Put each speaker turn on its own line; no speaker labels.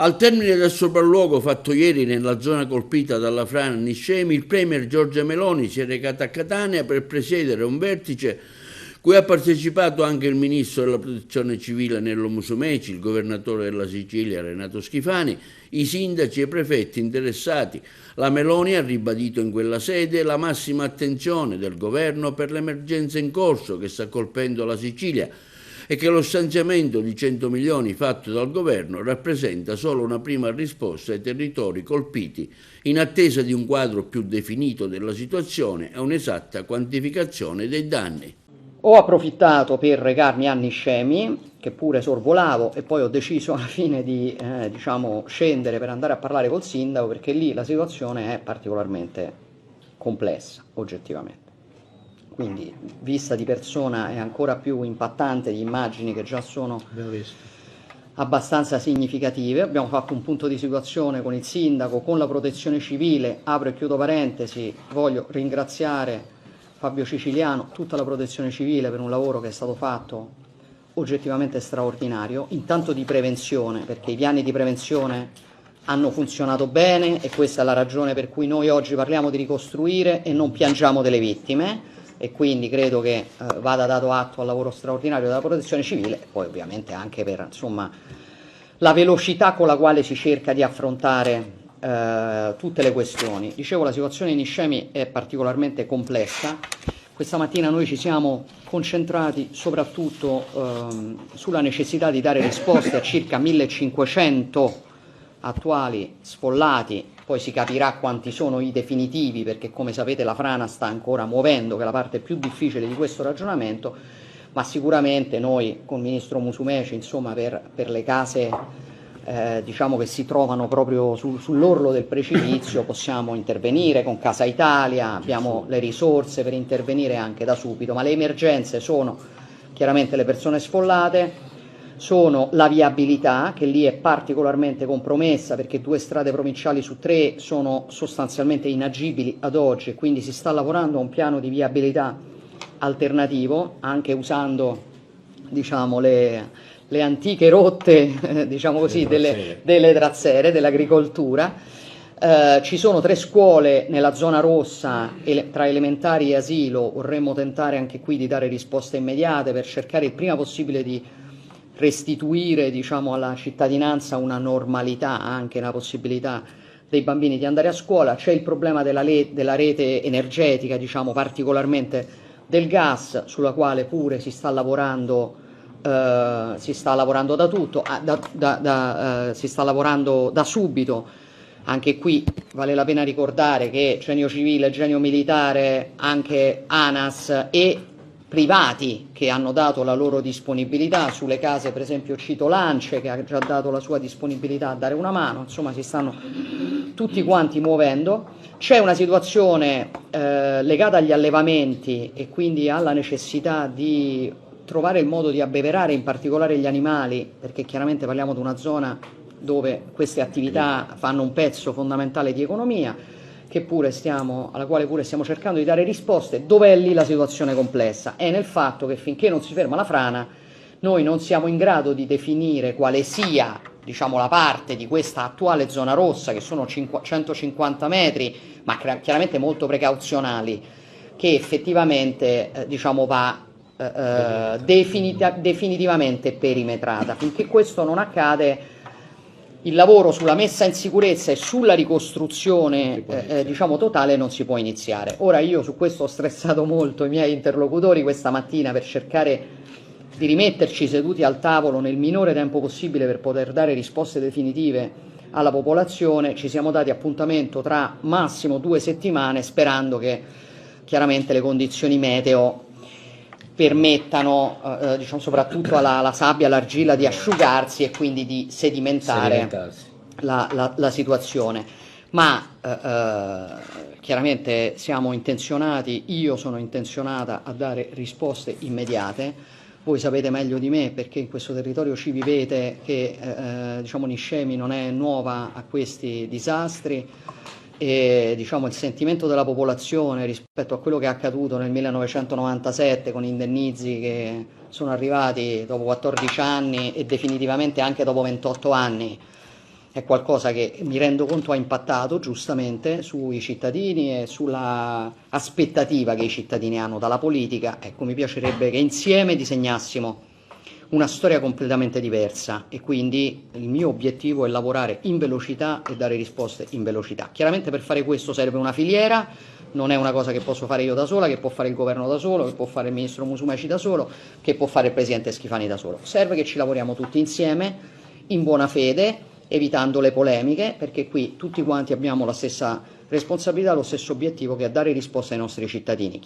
Al termine del sopralluogo fatto ieri nella zona colpita dalla frana Niscemi, il premier Giorgia Meloni si è recato a Catania per presiedere un vertice cui ha partecipato anche il ministro della protezione civile Nello Musumeci, il governatore della Sicilia Renato Schifani, i sindaci e i prefetti interessati. La Meloni ha ribadito in quella sede la massima attenzione del governo per l'emergenza in corso che sta colpendo la Sicilia e che lo stanziamento di 100 milioni fatto dal governo rappresenta solo una prima risposta ai territori colpiti in attesa di un quadro più definito della situazione e un'esatta quantificazione dei danni.
Ho approfittato per recarmi a Niscemi, che pure sorvolavo, e poi ho deciso alla fine di scendere per andare a parlare col sindaco, perché lì la situazione è particolarmente complessa, oggettivamente. Quindi, vista di persona, è ancora più impattante di immagini che già sono abbastanza significative. Abbiamo fatto un punto di situazione con il sindaco, con la protezione civile. Apro e chiudo parentesi, voglio ringraziare Fabio Ciciliano, tutta la protezione civile per un lavoro che è stato fatto oggettivamente straordinario, intanto di prevenzione, perché i piani di prevenzione hanno funzionato bene e questa è la ragione per cui noi oggi parliamo di ricostruire e non piangiamo delle vittime, e quindi credo che vada dato atto al lavoro straordinario della protezione civile e poi ovviamente anche per la velocità con la quale si cerca di affrontare tutte le questioni. Dicevo, la situazione in Niscemi è particolarmente complessa. Questa mattina noi ci siamo concentrati soprattutto sulla necessità di dare risposte a circa 1500 attuali sfollati, poi si capirà quanti sono i definitivi, perché come sapete la frana sta ancora muovendo, che è la parte più difficile di questo ragionamento, ma sicuramente noi con il ministro Musumeci, per le case che si trovano proprio sull'orlo del precipizio, possiamo intervenire con Casa Italia, abbiamo le risorse per intervenire anche da subito, ma le emergenze sono chiaramente le persone sfollate, sono la viabilità, che lì è particolarmente compromessa perché 2 strade provinciali su 3 sono sostanzialmente inagibili ad oggi, quindi si sta lavorando a un piano di viabilità alternativo, anche usando le antiche rotte delle trazzere, dell'agricoltura. Ci sono 3 scuole nella zona rossa, tra elementari e asilo. Vorremmo tentare anche qui di dare risposte immediate per cercare il prima possibile di restituire alla cittadinanza una normalità, anche la possibilità dei bambini di andare a scuola. C'è il problema della rete energetica, particolarmente del gas, sulla quale pure si sta lavorando da subito. Anche qui vale la pena ricordare che Genio Civile, Genio Militare, anche ANAS e privati che hanno dato la loro disponibilità sulle case, per esempio Cito Lance, che ha già dato la sua disponibilità a dare una mano, si stanno tutti quanti muovendo. C'è una situazione legata agli allevamenti e quindi alla necessità di trovare il modo di abbeverare in particolare gli animali, perché chiaramente parliamo di una zona dove queste attività fanno un pezzo fondamentale di economia, alla quale pure stiamo cercando di dare risposte. Dov'è lì la situazione complessa? È nel fatto che finché non si ferma la frana noi non siamo in grado di definire quale sia la parte di questa attuale zona rossa, che sono 150 metri, ma chiaramente molto precauzionali, che effettivamente va definitivamente perimetrata. Finché questo non accade, il lavoro sulla messa in sicurezza e sulla ricostruzione totale non si può iniziare. Ora io su questo ho stressato molto i miei interlocutori questa mattina per cercare di rimetterci seduti al tavolo nel minore tempo possibile per poter dare risposte definitive alla popolazione. Ci siamo dati appuntamento tra massimo 2 settimane, sperando che chiaramente le condizioni meteo permettano soprattutto alla sabbia, all'argilla di asciugarsi e quindi di sedimentare la situazione. Ma chiaramente siamo intenzionati, io sono intenzionata a dare risposte immediate. Voi sapete meglio di me, perché in questo territorio ci vivete, che Niscemi non è nuova a questi disastri. E il sentimento della popolazione rispetto a quello che è accaduto nel 1997 con indennizi che sono arrivati dopo 14 anni e definitivamente anche dopo 28 anni è qualcosa che mi rendo conto ha impattato giustamente sui cittadini e sulla aspettativa che i cittadini hanno dalla politica. Ecco, mi piacerebbe che insieme disegnassimo una storia completamente diversa e quindi il mio obiettivo è lavorare in velocità e dare risposte in velocità. Chiaramente per fare questo serve una filiera, non è una cosa che posso fare io da sola, che può fare il governo da solo, che può fare il ministro Musumeci da solo, che può fare il presidente Schifani da solo. Serve che ci lavoriamo tutti insieme, in buona fede, evitando le polemiche, perché qui tutti quanti abbiamo la stessa responsabilità, lo stesso obiettivo, che è dare risposte ai nostri cittadini.